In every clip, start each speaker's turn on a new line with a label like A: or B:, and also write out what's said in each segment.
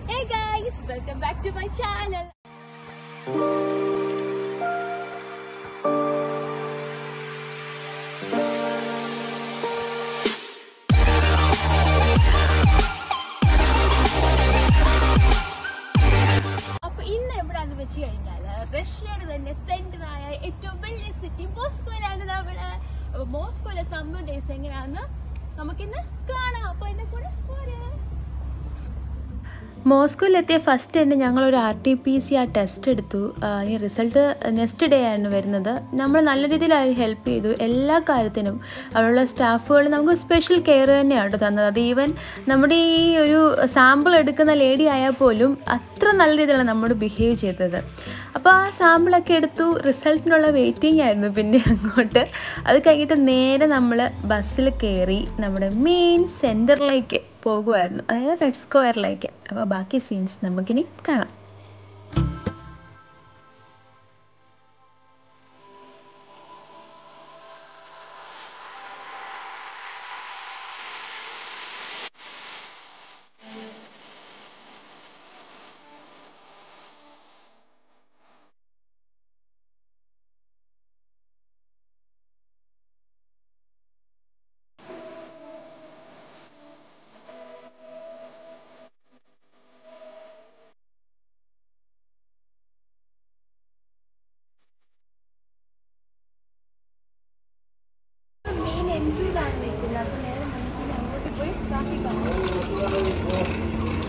A: Hey guys, welcome back to my channel. അപ്പോൾ ഇന്ന് എവിടെയാണെന്ന് വെച്ച് കഴിഞ്ഞാൽ റഷ്യയുടെ തന്നെ സെന്ററായ ഏറ്റവും വലിയ സിറ്റി മോസ്കോയിലാണ് നമ്മള്. അപ്പോൾ മോസ്കോയിലെ സമ്മർ ഡേയ്സ് എങ്ങനെയാണെന്ന് നമുക്കിന്ന് കാണാം. അപ്പോൾ എന്നെ കൂടെ പോരെ.
B: മോസ്കോയിലെത്തിയ ഫസ്റ്റ് തന്നെ ഞങ്ങളൊരു RT-PCR ടെസ്റ്റ് എടുത്തു. ഈ റിസൾട്ട് നെക്സ്റ്റ് ഡേ ആയിരുന്നു വരുന്നത്. നമ്മൾ നല്ല രീതിയിൽ അവർ ഹെൽപ്പ് ചെയ്തു എല്ലാ കാര്യത്തിനും. അവിടെയുള്ള സ്റ്റാഫുകൾ നമുക്ക് സ്പെഷ്യൽ കെയർ തന്നെയാണ് തന്നത്. അത് ഈവൻ നമ്മുടെ ഈ ഒരു സാമ്പിൾ എടുക്കുന്ന ലേഡി ആയാൽ പോലും അത്ര നല്ല രീതിയിലാണ് നമ്മോട് ബിഹേവ് ചെയ്തത്. അപ്പോൾ ആ സാമ്പിളൊക്കെ എടുത്തു. റിസൾട്ടിനുള്ള വെയിറ്റിംഗ് ആയിരുന്നു പിന്നെ അങ്ങോട്ട്. അത് കഴിഞ്ഞിട്ട് നേരെ നമ്മൾ ബസ്സിൽ കയറി നമ്മുടെ മെയിൻ സെൻറ്ററിലേക്ക് പോകുമായിരുന്നു, അതായത് റെഡ് സ്ക്വയറിലേക്ക്. അപ്പോൾ ബാക്കി സീൻസ് നമുക്കിനി കാണാം.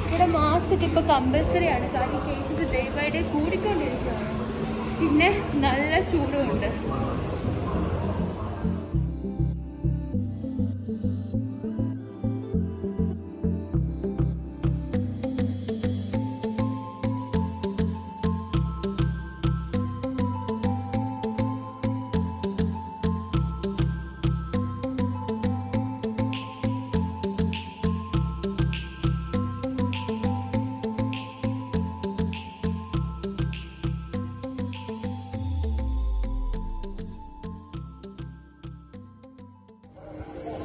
A: ഇവിടെ മാസ്ക് ഒക്കെ ഇപ്പൊ കമ്പൽസറി ആണ്. കാരണം കേസസ് ഡേ ബൈ ഡേ കൂടിക്കൊണ്ടിരിക്കുകയാണ്. പിന്നെ നല്ല ചൂടുമുണ്ട്.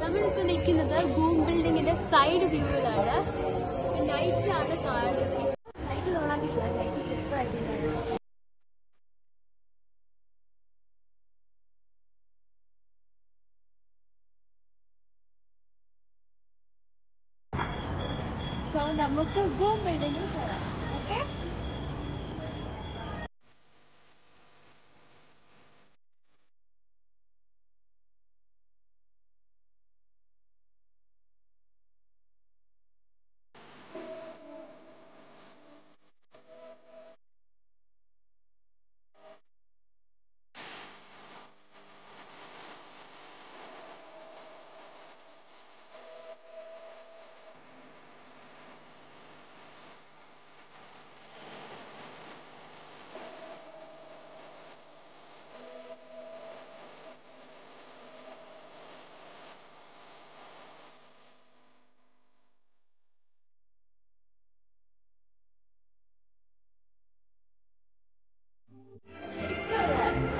A: നമ്മളിപ്പോൾ നിൽക്കുന്നത് ഗൂം ബിൽഡിങ്ങിന്റെ സൈഡ് വ്യൂവിലാണ്. നൈറ്റിലാണ് കാണുന്നത്. നൈറ്റ് കാണാൻ പറ്റില്ല, നൈറ്റ് സൂപ്പർ ആയിട്ടുണ്ട്. സോ നമുക്ക് ഗൂം ബിൽഡിങ്ങിൽ കയറാം. ഓക്കെ,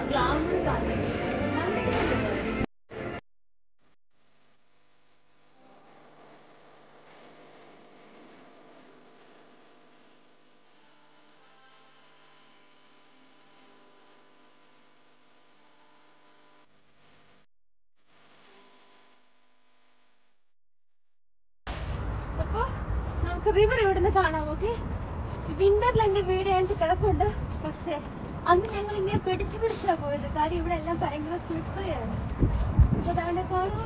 A: ഗ്ലാമർ കാണുന്നത്. അപ്പൊ നമുക്ക് റിവർ ഇവിടുന്ന് കാണാം. ഓക്കെ, വിന്ററിൽ എന്റെ വീട് കഴിഞ്ഞിട്ട് കിടപ്പുണ്ട്. പക്ഷെ അന്ന് ഞങ്ങൾ ഇങ്ങനെ പിടിച്ചാ പോയത്. കാര്യം ഇവിടെ എല്ലാം ഭയങ്കര സ്ലിപ്പറിയാണ്. അപ്പൊ അതാണ് കാണാൻ